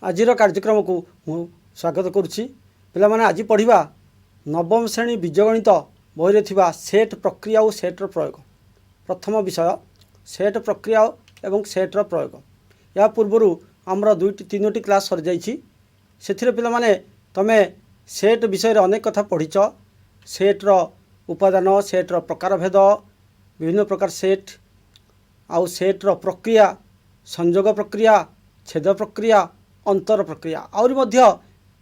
आजिर कार्यक्रम को मु स्वागत करुच्ची पे आज पढ़ा नवम श्रेणी बीजगणित बही में सेट प्रक्रिया और सेट्र प्रयोग। प्रथम विषय सेट प्रक्रिया और सेट्र प्रयोग। या पूर्वर आमर दुईटी तीनोटी क्लास सरी जाइए से पे तमें सेट विषय अनेक कथा पढ़ीच। सेट्र उपादान सेट्र प्रकार भेद विभिन्न प्रकार सेट आउ सेट्र प्रक्रिया संयोग प्रक्रिया छेद प्रक्रिया अंतर प्रक्रिया आउरी मध्य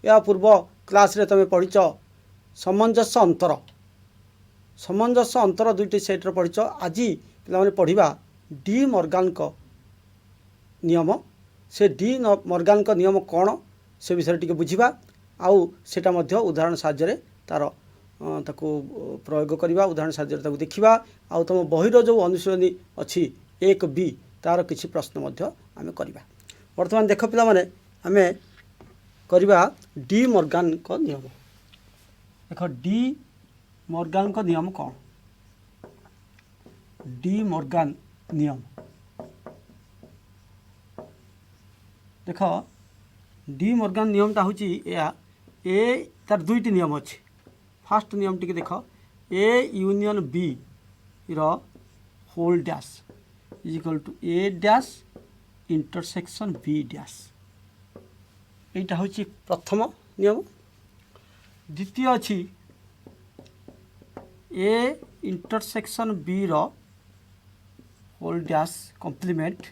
या पूर्व क्लास रे तमें पढ़ीच सामंजस्य अंतर दुईटी सेट्र पढ़ीच। आज पे पढ़ा डी मॉर्गन का नियम। से डी मॉर्गन का नियम कौन से विषय टी बुझा आउ सेटा मध्य उदाहरण साहाय्य तार ताकू प्रयोग करवा उदाहरण साहाय्य देखा आउ तुम बहिर जो अनुशीलनी अच्छी 1B तार किसी प्रश्न आम करवा। वर्तमान देख पिला माने आमे करवा डी मॉर्गन का नियम। देख डी मॉर्गन का नियम कौन? डी मॉर्गन नियम देख डी मॉर्गन नियमटा हूँ ए तार दुईटी नियम अच्छे। फास्ट नियम टी देख ए यूनियन बी रो whole dash is equal to A dash intersection B dash. यहाँ हूँ प्रथम नियम। द्वितीय अच्छी ए इंटरसेक्शन बी रो होल डैश कॉम्प्लीमेंट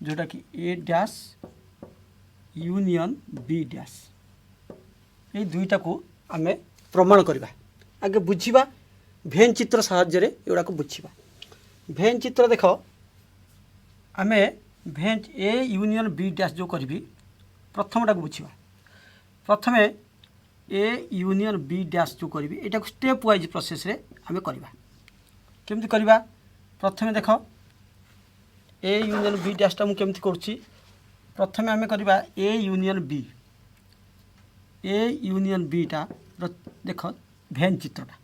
जोटा कि A dash union B dash. ये दुईटा को आम प्रमाण करवा। आगे बुझा भेन चित्र साहाय्य एगुड़ा को बुझा। भेन चित्र देख आम भेन ए यूनियन बी डैश जो करी प्रथमटा को बुझा। प्रथम ए यूनियन बी डैश जो करी यहाँ स्टेप वाइज प्रोसेस रे आम करवा। केमती करवा? प्रथम देख ए यूनियन बी डैशटा मुझे केमती करुच्ची। प्रथम आम करवा A union B. A union बीटा देख भेन चित्रटा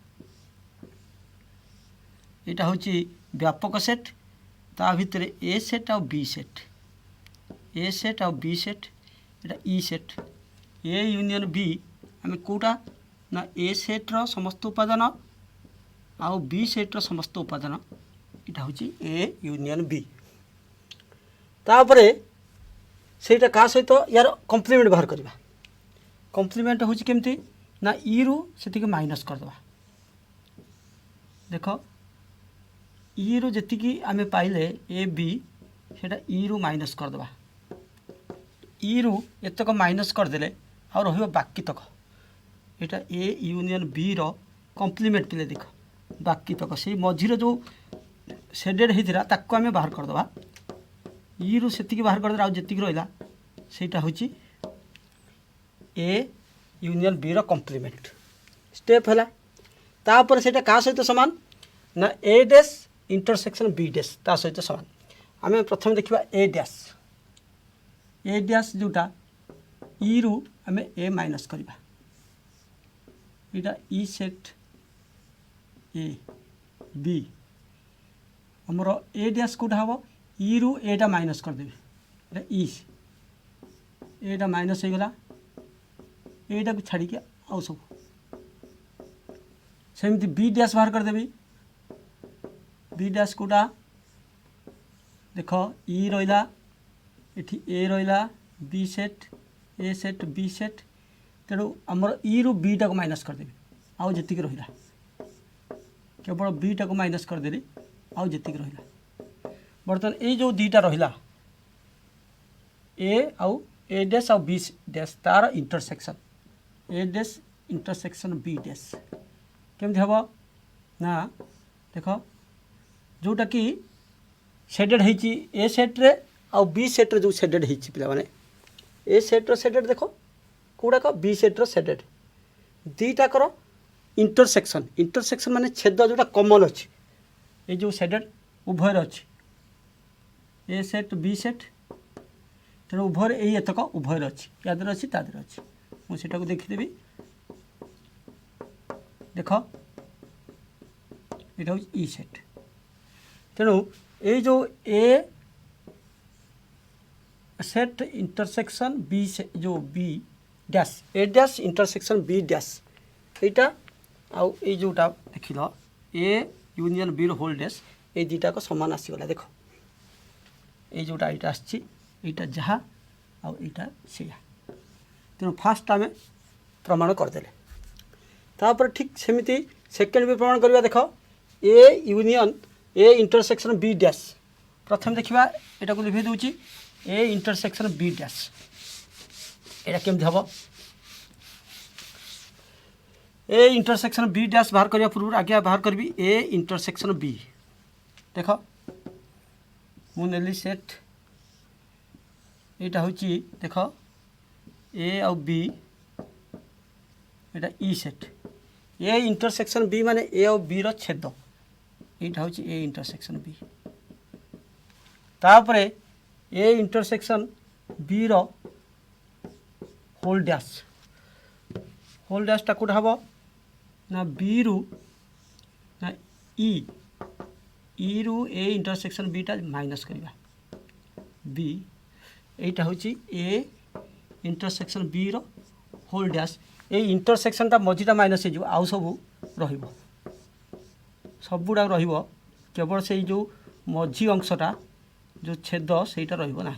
यहाँ हूँ व्यापक सेट ता भितर ए सेट और बी सेट। ए सेट और बी सेट यहाँ ई सेट। ए यूनियन बी आम कौटा ना ए सेट्र समस्त उपादान आउ बी सेट्र समस्त उपादान यहाँ हूँ ए यूनियन बी। तापरे सेटा का सहित यार कॉम्प्लीमेंट बाहर करवा। कॉम्प्लीमेंट हूँ केमती ना ई रु से माइनस करदे। देख ई रु जी आम पाइले ए बी से ई रु माइनस करदे। ई रु एतक माइनस करदे आ रही बाकी तक यहाँ ए यूनियन बी रो कॉम्प्लीमेंट पे देख बाकी तक से मझीरे जो शेडेड होता ताको आम बाहर करदे। ई रु से बाहर करदे आउ जी रहा सेटा हूँ ए यूनियन बी रो कॉम्प्लीमेंट स्टेप है। तापर सेटा का सहित समान ना A dash intersection B dash ता सहित समान। आम प्रथम देखा ए डैश। ए डैश जोटा ई रु आम ए माइनस करवा। यहाँ ई सेट ए बी आमर ए डैश कौटा हम ई रु एटा माइनस करदेवी। यहाँ ई एटा माइनस हो गला एटा को छाड़ी आउ सब सेमती बी डैश बाहर करदेवी। बी डैश कौटा देख ई रहा ये ए रहा B set A set B set तेणु आमर ई रु बीटा को माइनस करदेवी आउ जी रहा केवल बीटा को माइनस करदेली आउ जी रहा। बर्तमान ये जो दीटा रहा ए आउ ए डैश आउ बी डैश तार intersection A dash intersection B dash केमती हम ना देख जोटा कि शेडेड होती ए सेट्रे आउ बी सेट्रे जो शेडेड होती पे मैंने ए सेट्र शेडेड देख कौटाक बी सेट्र शेडेड दीटाकर इंटरसेक्शन इंटरसेक्शन माने छेद जोटा कमन अच्छी ये जो शेडेड उभयर अच्छी ए सेट बी सेट तेणु उभयर यही एतक उभयर अच्छी याद अच्छी तादर अच्छी मुझे देखीदेवी। देख यहाँ हूँ ई सेट तेणु ये जो ए सेट इंटरसेक्शन बी से जो B dash A dash intersection B dash एटा आउ ए जोटा देख ल A union B whole dash A दुटा को समान आसीगला देख ये जोटा यहाँ आसटा जहाँ आईटा से तेणु फास्ट आम प्रमाण करदे तापर ठीक सेमती सेकेंड भी प्रमाण करवा देख A union A intersection B dash प्रथम देखा यहाँ को लिखी दूची ए इंटरसेक्शन बी डैश यहाँ केमती हम ए इंटरसेक्शन बी डैश बाहर करने पूर्व आगे बाहर करी ए इंटरसेक्शन बी देख मुझे सेट यहाँ हूँ देख ए आउ बी यहाँ ई सेट ए इंटरसेक्शन बी माने ए आउ बी रो छेद यहाँ हूँ ए इंटरसेक्शन बी तापर ए इंटरसेक्शन बी रो होल डैश टा कौटा हम ना बी रु ना ई रु ए इंटरसेक्शन बी टा माइनस करवा बी एटा हूँ ए इंटरसेक्शन बी रो होल डैश ए इंटरसेक्शन टा मझीटा माइनस हो आउ सब सबुड़ा केवल से जो मझी अंशटा जो छेद सेटा रहा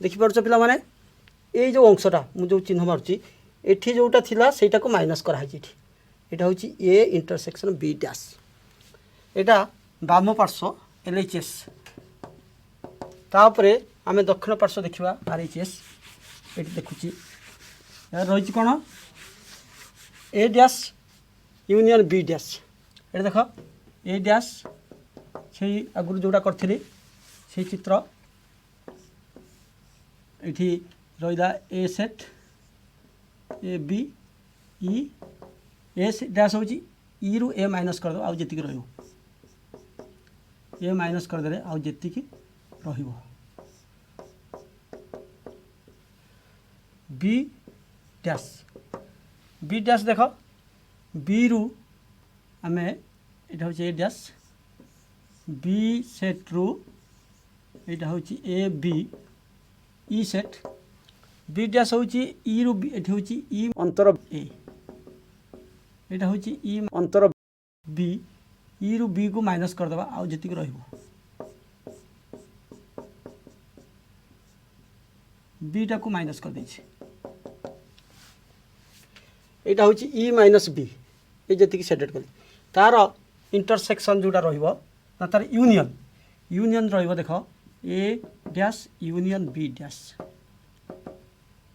देखिपार पिला माने ये जो अंशटा मुझे चिन्ह मारुची एठी जोटा थिला सेटा को माइनस कराई एटा हूँ A intersection B dash Etah balm पार्श्व LHS तापरे आमे दक्षिण पार्श्व देखा RHS ये देखुची रही कौन ए डैश यूनियन बी डैश ये देख ए डैश से आगुरी जोड़ा करी से चित्र ये रहा ए set A B E A dash हूँ ई रु ए माइनस करदे आउ जी रही ए माइनस करदे आउ जी रही बी डैश देख बी रु आमे यहाँ हूँ ए डैश बी सेट रु यहाँ हूँ ए बी ई सेट बी डैश हूँ ई रु ये हूँ ई अंतर ए यहाँ हूँ ई अंतर बी ई रु बी को माइनस करदे आउ जी बीटा को माइनस कर देछि एटा हूँ ई माइनस बी ये जी सेडेट कली तार इंटरसेक्शन जोटा रहिबो ना तार यूनियन रहिबो देख A dash union B dash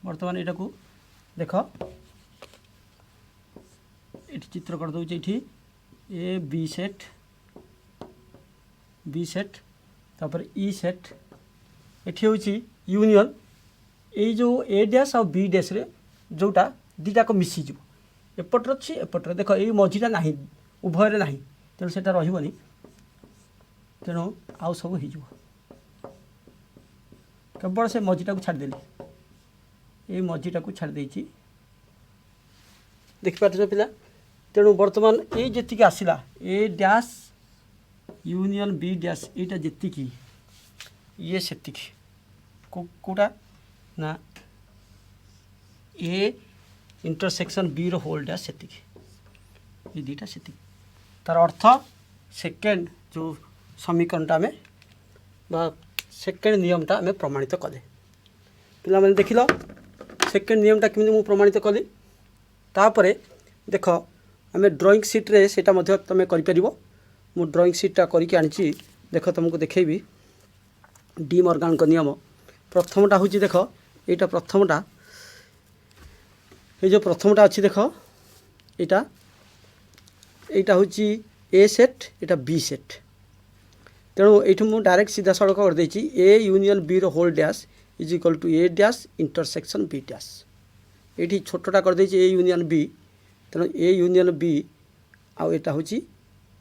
बर्तमान एटा को देख ये चित्र कर दउछि एठी ए बी सेट तापर ई सेट एठी हूँ यूनियन ये जो ए डैश और बी डैश रे जोटा दुटा को मिसीज एपटर अच्छी एपटर देख ये मझीटा ना उभय ना तेणु से रही तेणु आउ सब हो केवल से मझीटा को छाड़देली ये मझीटा को छाड़ देछि देखिपार पिला तेणु बर्तमान ये जी आसला A dash union B dash यहाँ जी ये से कौटा ना ए इंटरसेक्शन बी रो होल डैश से ये दुटा से तार अर्थ सेकेंड जो समीकरणटा आम बा सेकेंड नियमटा आम प्रमाणित कले पिला माने देख लो सेकेंड नियमटा केमि मु प्रमाणित कली तापरे देख आम ड्रॉइंग सीट रे सेटा मध्य तमे करि परिबो मु ड्रॉइंग सीटा करके आनी देख तुमको देखेबी डी मॉर्गन का नियम प्रथमटा हूँ देख यहाँ प्रथमटा ये जो प्रथमटा अच्छी देख यहाँ हूँ ए सेट यहाँ बी सेट तेणु ये मुझे डायरेक्ट सीधा सड़क करदे ए यूनियन बी रो whole dash is equal to A dash intersection B dash ये छोटा करदे ए यूनियन बी तेणु ए यूनियन बी आउ यहाँ हूँ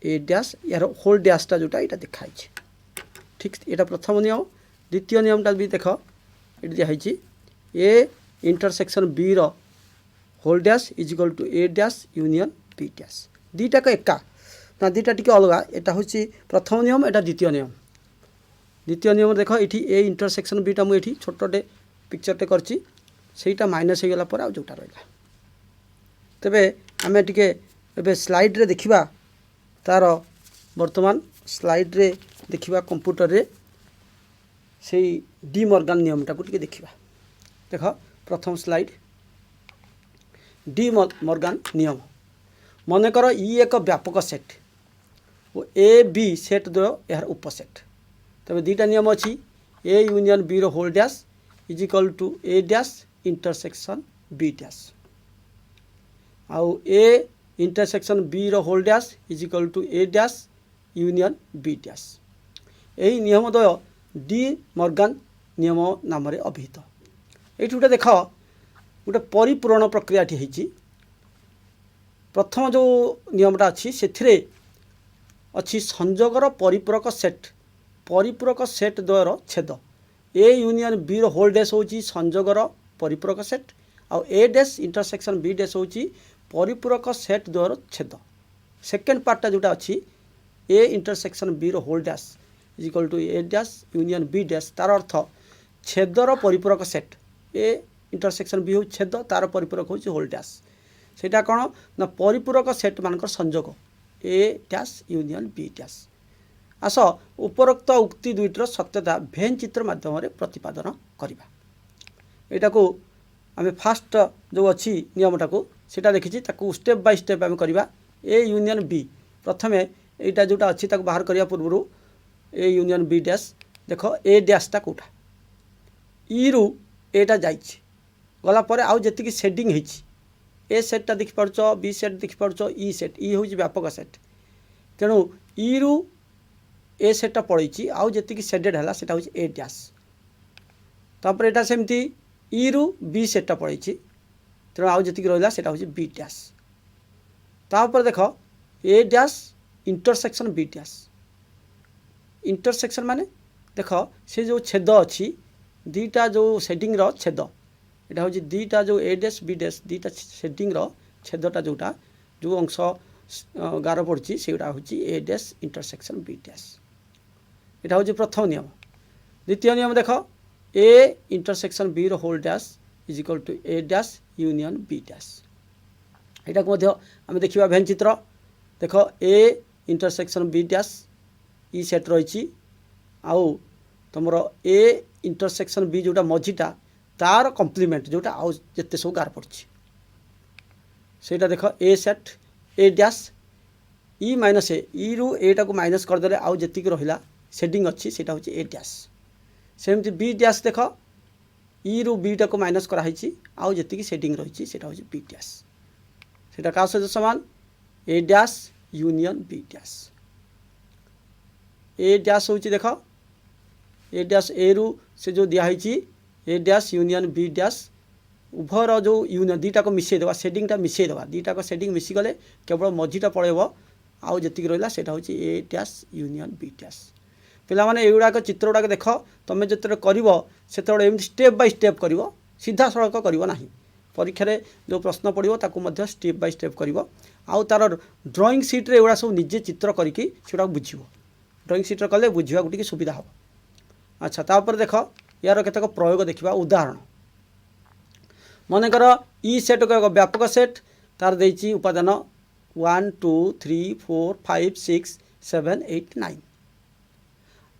ए डैश यार होल डैशटा जोटा यहाँ दिखाई ठीक यहाँ प्रथम नियम द्वितीय नियमटा भी देख ये दिखाई ए इंटरसेक्शन बी रो whole dash is equal to A dash union B dash दुटा को एका ना दुटा टी अलग यहाँ हूँ प्रथम नियम यहाँ द्वितीय नियम द्वितीय नियम देख ये ए इंटरसेक्शन बीटा मुझे छोटे पिक्चरटे करची सेटा माइनस हो गला पर आ जोटा रहा तेबे आम टे स्लाइड रे देखिबा तार वर्तमान स्लाइड रे देखिबा कंप्यूटर रे से डी मॉर्गन नियम टाको टिके देखिबा। देख प्रथम स्लाइड डी मॉर्गन नियम मन कर ई एक व्यापक सेट और ए बी सेट दो यार उपसेट तबे दुईटा नियम अच्छी ए यूनियन बी रो whole dash is equal to A dash intersection B dash आउ ए इंटरसेक्शन बी रो whole dash is equal to A dash union B dash यही नियम द्वय डी मॉर्गन नियम नाम अभिहित। ये गोटे देख गोटे परिपूरण प्रक्रिया होती प्रथम जो नियमटा अच्छी से अच्छी संजोगर परिपूरक सेट द्वयर छेद ए यूनियन बी रो होल डैश होची संजोगर परिपूरक सेट आउ A dash intersection B dash होची परिपूरक सेट द्वयर छेद। सेकेंड पार्टा जोटा अच्छी ए इंटरसेक्शन बी रो whole dash is equal to A dash union B dash तार अर्थ छेदर परिपूरक सेट ए इंटरसेक्शन बी हो छेद तार परिपूरक हो होल डैश सेटा कौन ना परिपूरक सेट मानकर संजोग ए डैश यूनियन बी डैश। आस उपरोक्त उक्ति दुईटर सत्यता भेन चित्र माध्यम प्रतिपादन करवा। यहाँ को आम फास्ट जो अच्छी नियमटा को सीटा देखी स्टेप बाय स्टेप आम करवा। ए यूनियन बी प्रथमे यहाँ जोटा अच्छी बाहर करने पूर्व ए यूनियन बी डैश देख ए डैशटा कौटा ई रु एटा जाइए गला आउ जी सेडिंग ए सेटा देखिपार बी सेट देखिपार ई सेट ई हूँ व्यापक सेट तेणु ई रु ए सेटा पड़े आउ जी सेडेड है सेटा हूँ ए डैश तापर एटा सेमती ई रु बी सेटा पड़े तेणु आउ जी रहा सेटा हूँ बी डैश तापर देख A dash intersection B dash intersection माने देख से जो छेद अच्छी दीटा जो सेडिंग रो छेद यहाँ हूँ दीटा जो ए डैश बी डैश दीटा सेडिंग रो छेदटा जोटा जो अंश गार पड़ी से हूँ A dash intersection B dash यहाँ हूँ प्रथम नियम। द्वितीय नियम देख ए इंटरसेक्शन बी रो whole dash is equal to A dash union B dash यहाँ को आम देखा भेन चित्र देख ए इंटरसेक्शन बी डैश ई सेट रही आउ तुमर ए इंटरसेक्शन बी जोटा मझीटा तार कम्प्लीमेंट जोटा आउ जिते सब गार पड़ी से देख ए set A dash E minus ई रु एटा को माइनस करदे आउ जी रहा सेडिंग अच्छी से हूँ ए डैश सेमती बी डैश देख ई रु बीटा को माइनस कराई आउ जी सेडिंग रही से हूँ बी डैश से क्या सहित सामान ए dash union B dash A dash हूँ देख ए डैश ए रु से जो दिखाई ए डैश यूनियन बी डैश उभयर जो यूनियन दीटा को मिसेदेवा सेडिंगटा मिसेदेवा दीटा को सेडिंग मिसीगले केवल मझीटा पड़ेब आउ जी रहा से हूँ A dash union B dash. पिलामाने एगुड़ाक चित्र गुड़ाक देख तुम जो कर स्टेप बाय स्टेप कर सीधा सड़क करना परीक्षा जो प्रश्न पड़ो ताकू स्टेप बाय स्टेप कर आउ तार ड्राइंग सीट्रे एगुड़ा सब निजे चित्र करके बुझ ड्राइंग सीट्रे कले बुझा टी सुविधा हम। अच्छा तापर देख यार केतक प्रयोग देखा उदाहरण मनकर ई सेट को एक व्यापक सेट तार देती उपादान 1 2 3 4 5 6 7 8 9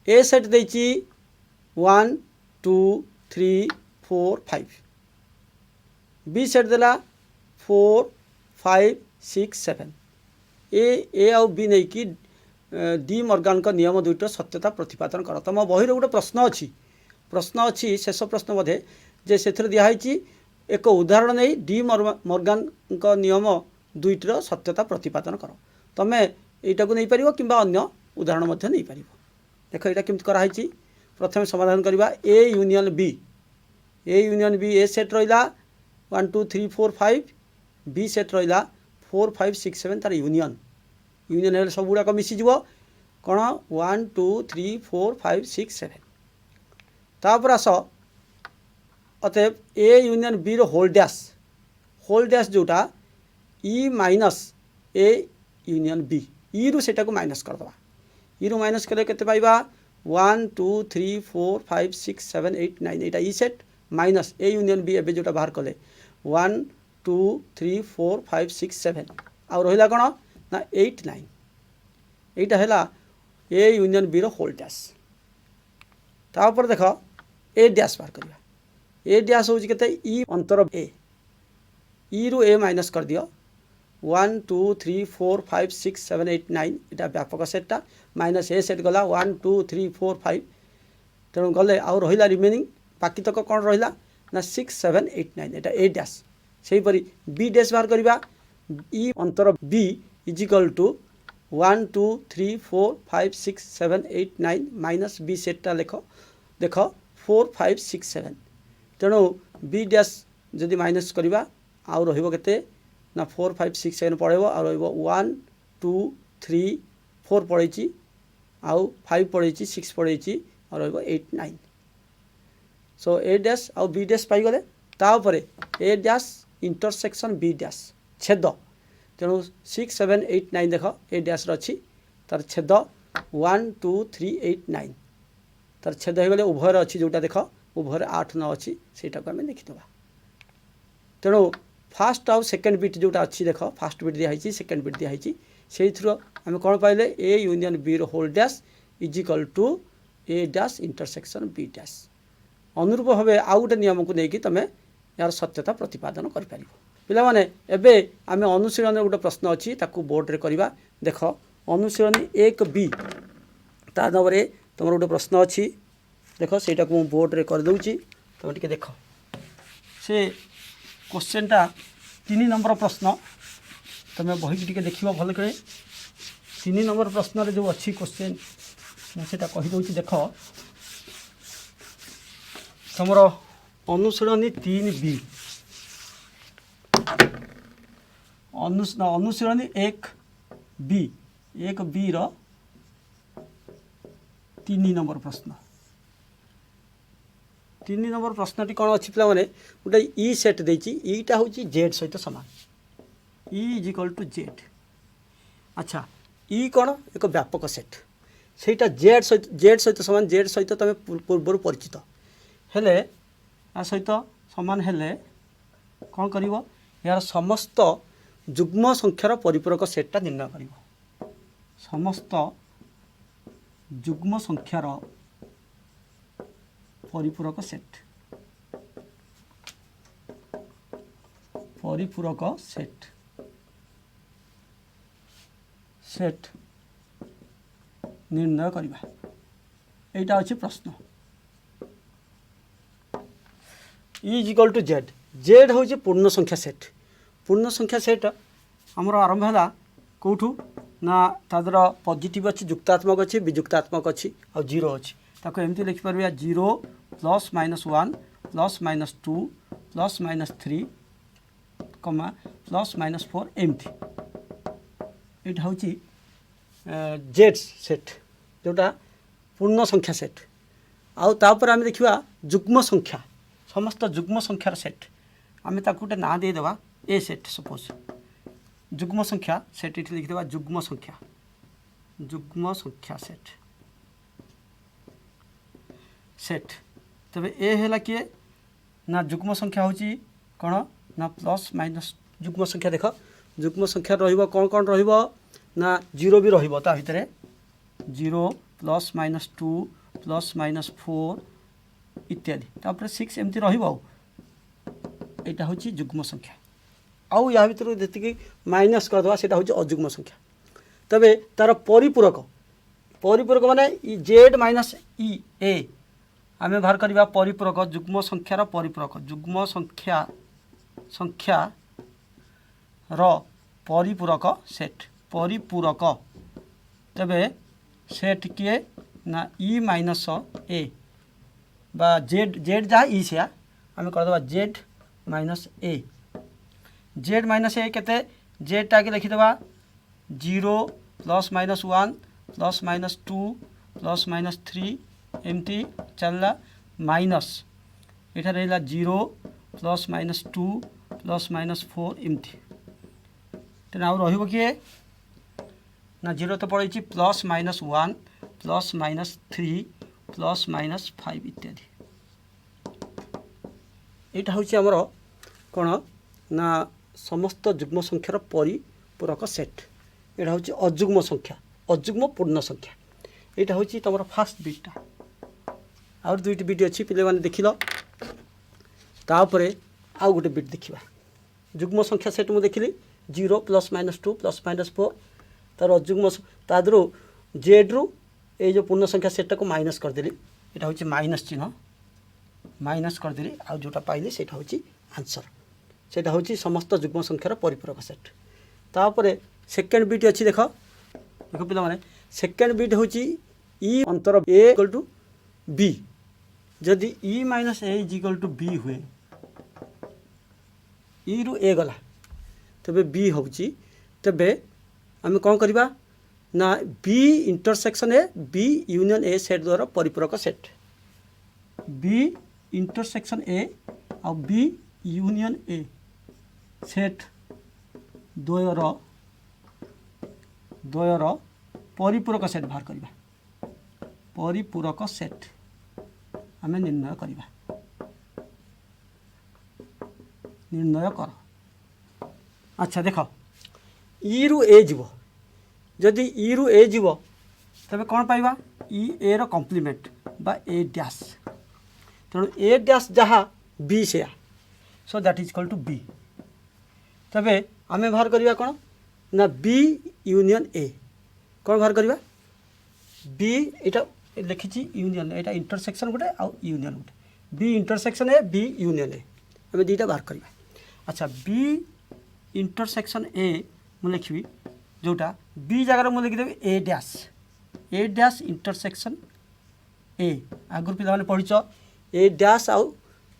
ए सेट देती 1 2 3 4 5 बी सेट देला 4 5 6 7 ए आउ बी नहीं कि डी मॉर्गन का नियम दुईट सत्यता प्रतिपादन कर। तुम बही गोटे प्रश्न अच्छी शेष प्रश्न बोधे जे से दिखाई एक उदाहरण नहीं डी मॉर्गन का नियम दुईटर सत्यता प्रतिपादन कर तुम यटा को नहीं पार कि अन्य उदाहरण नहीं पार। देख यहाँ केमती कराई प्रथम समाधान करवा A union B A set रहा 1 2 3 4 5 बी सेट रहा 4 5 6 7 तार यूनियन यूनियन सब गुड़ाक मिसीज कौन 1 2 3 4 5 6 7 तापर आस अतएव ए यूनियन बी रो होल डैश जोटा E minus A union B ई रु सेटा को माइनस करदे ई रु माइनस कले केते पाइबा 1 2 3 4 5 6 7 8 9 एटा ई set minus A union B एबे जोटा बाहर कले 1 2 3 4 5 6 7 आ रहिला कोन ना 8 9 एटा हैला ए यूनियन बी रो होल डैश तापर देख ए डैश बाहर करिया ए डैश होची केते ई अंतर ए रु ए माइनस कर दियो 1 2 3 4 5 6 7 8 9 एटा व्यापक सेटटा माइनस ए सेट गला 1 2 3 4 5 तेणु गले आउ रहिला रिमेनिंग बाकी तक कौन रहिला ना 6 7 8 9 एटा ए डैश सेही परी बी डैश बाहर करिबा ई अंतर B is equal to 1 2 3 4 5 6 7 8 9 minus B सेटटा देख 4 5 6 7 तेणु बी डैश जदि माइनस करिबा आउ रहिबो केते ना 4 5 6 7 पड़ेबो आ रहिबो 1 2 3 4 पड़ेची आउ 5 पड़ेची 6 पड़ेची आ रहिबो 8 9 सो ए डैश आउ बी डैश पाई गले ता ऊपर ए डैश इंटरसेक्शन बी डैश छेद तेणु 6 7 8 9 देख ए डैश रछि तार छेद 1 2 3 8 9 तार छेद हो गले उभयर अछि जोटा देख उभयर 8 9 अछि सेटा को हमें लिखि देबा तेणु फास्ट आउ सेकेंड बिट जोटा अच्छी देख फास्ट बिट दिखाई सेकेंड बिट दिखाई से आम कौन पाइले ए यूनियन बी रो whole dash is equal to A dash intersection B dash अनुरूप भाव आउ गोटे नियम को लेकिन तुम यार सत्यता प्रतिपादन कर पिला माने एबे आम अनुशीलन गोटे प्रश्न अच्छी बोर्ड रे करवा देख अनुशीलनी 1B ता नंबर तुम गोटे प्रश्न अच्छी देख सेटा को बोर्ड रे कर दूची तुम टिके देख से क्वेश्चनटा 3 नंबर प्रश्न तुम्हें बही टी देख भल कर 3 नंबर प्रश्न जो अच्छी क्वेश्चन मुझे कहीदे देख तुम अनुशीलनी 3B अनुशीलनी 1B रो 3 नंबर प्रश्न 3 नंबर प्रश्न टी कौन अच्छी पे गोटे ई सेट देती ईटा हूँ जेड सहित सामान E is equal to Z अच्छा ई कौन एक व्यापक सेट सेटा जेड सहित सामान जेड सहित तुम पूर्व परिचित हेले आ सहित सामान हेले कौन कर यार समस्त जुग्म संख्यार परिपूरक सेटटा निर्णय कर समस्त जुग्म संख्यार परिपूरक सेट सेट निर्णय करवा एटा अच्छी प्रश्न E is equal to Z Z हूँ पूर्ण संख्या सेट आमर आरंभ है कौटू ना तादर पॉजिटिव अच्छी जुक्तात्मक अच्छी विजुक्तात्मक अच्छी और जीरो अच्छी ताको एमती लिखिपर 0 plus minus 1 plus minus 2 plus minus 3 कमा प्लस माइनस 4 एमती यहाँ हूँ जेड सेट जोटा पूर्ण संख्या सेट आउ तापर आम देखा जुग्म संख्या समस्त जुग्म संख्यार सेट आम गोटे ना देदेबा ए सेट सपोज जुग्म संख्या सेट ये लिखिदेबा जुग्म संख्या सेट तबे ए है किए ना जुग्म संख्या होची कौन ना प्लस माइनस जुग्म संख्या देख जुग्म संख्या रहिबो कौन रहिबो ना जीरो भी रहिबो ता भितरे 0 प्लस माइनस 2 प्लस माइनस 4 इत्यादि तापर 6 एमती रहिबो एटा होची जुग्म संख्या आउ या भितर जति माइनस कर दवा सेटा होची अजुग्म संख्या तबे तार परिपूरक माने जेड माइनस ई ए आमे बाहर करबा परिपूरक जुग्म संख्यार परिपूरक जुग्म संख्या रो परिपूरक सेट परिपूरक तबे सेट किए ना ई माइनस ए बा जेड जहाँ ई से आम करदे जेड माइनस ए केते जेड टाके लिखिदेबा 0 plus minus 1 plus minus 2 plus minus 3 एमती चलला माइनस ये रहा 0 प्लस माइनस 2 प्लस माइनस 4 एमती तेना आउ रहिबो किए ना 0 तो पड़े plus minus 1 plus minus 3 plus minus 5 इत्यादि। यहाँ हूँ आमर कौन ना समस्त जुग्म संख्यार परिपूरक सेट। यहाँ हूँ अजुग्म संख्या, अजुग्म पूर्ण संख्या। यहाँ हूँ तुम फास्ट बिटा। आउ दुईट बिट अच्छी पे देखिल। तापर आउ गोटे बिट देखा जुग्म संख्या सेट मुझे देखिली 0 प्लस माइनस 2 प्लस माइनस 4 तार अजुग्म तादू जेड रु ये जो पूर्ण संख्या सेटा को माइनस करदेली। यहाँ हूँ माइनस चिन्ह माइनस करदेली आउ जोटा पाइली से हूँ आंसर। से हूँ समस्त जुग्म संख्यार परिपूरक सेट। तापर सेकेंड बिट अच्छी देख देख पिला माने सेकेंड बिट हूँ ई अंतर ए इक्वल टू बी। जदि E minus A is equal to B हुए ई रु ए गला तेबे बी हूँ तेबे आम कौन करवा ना B intersection A B union A set द्वारा परिपूरक सेट। बी इंटरसेक्शन ए और बी यूनियन ए सेट द्वयर परिपूरक सेट बाहर करवा। परिपूरक सेट आम निर्णय करवा। निर्णय कर। अच्छा देख ई रु ए जीव जदि ई रु ए जीव तबे कौन पाइबा ई ए रो कम्प्लीमेंट बा ए डैश। तेणु ए डैश जहाँ बी से so that is equal to B. तबे आमे बाहर करवा कौन ना बी यूनियन ए। कौन बाहर करवा बी इटा लिखी यूनियन एटा इंटरसेक्शन गोटे आउ यूनियन गोटे B intersection A B union A आम दुईटा बाहर करवा। अच्छा बी इंटरसेक्शन ए मुझे लिखी जोटा बी जगार मुझे लिखिदेवी ए डैश इंटरसेक्शन ए। आगुरी पे पढ़ीच ए डैश आउ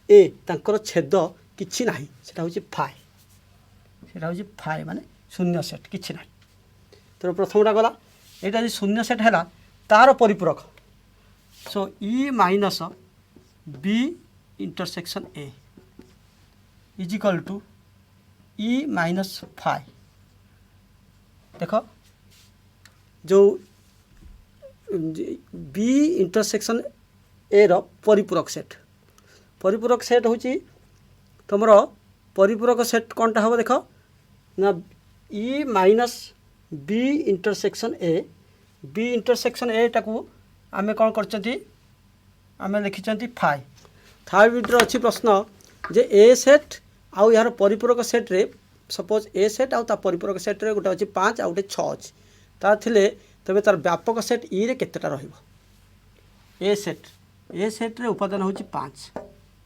ए तांकर छेद किछि नाही सेटा होछि फाइ। सेटा होछि फाइ माने शून्य सेट किछि नाही। तो प्रथमटा गला एटा जे शून्य सेट हैला तार परिपूरक। So E minus B intersection A is equal to E minus phi. देख जो बी इंटरसेक्शन ए रो परिपूरक सेट हूँ तुम परिपूरक सेट कौनटा हम देख ना E minus B intersection A. B intersection A टाकू आम कौन कर लिखी फाइ। थर्ड बिट्रे अच्छी प्रश्न जे ए सेट आउ यार परिपूरक सेट रे सपोज ए सेट आउ ता परिपूरक सेट रे गोटे अच्छी 5 आउ गोटे 6 अच्छी ता थिले तबे तार व्यापक सेट ई रे केतेटा रहिबो। ए सेट रे उपादान होची 5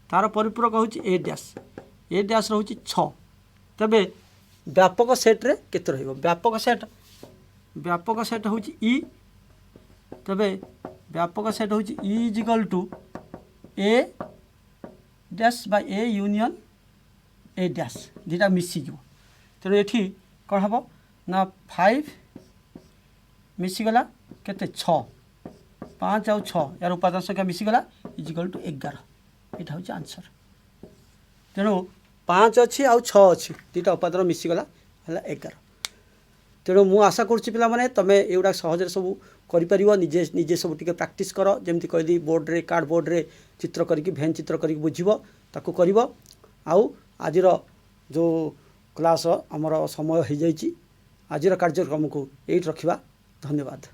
तार परिपूरक होची ए डैश होची 6 तबे व्यापक सेट रे केते रहिबो। व्यापक सेट होची ई तबे व्यापक सेट होची E is equal to A dash बाय ए यूनियन ए डैश दुटा मिसीज। तेणु ये कौन हम ना 5 मिसीगला केते 6 5 आउ 6 यार उपादान संख्या मिसीगला इज इक्वल टू 11। यहाँ हूँ आंसर। तेणु 5 अच्छी आउ 6 अच्छी दुटा उपादान मिसीगला है 11। तेणु मु आशा करुच्ची पे तुम एगुड़ा सहज सब कर निजे निजे सब टे प्राक्ट कर जमी कहली बोर्ड रे कार्ड बोर्ड रे चित्र करके भेन चित्र करके बुझब ताकू कर। आउ आज जो क्लास आमर समय हो जाइए आज कार्यक्रम को यही रखा। धन्यवाद।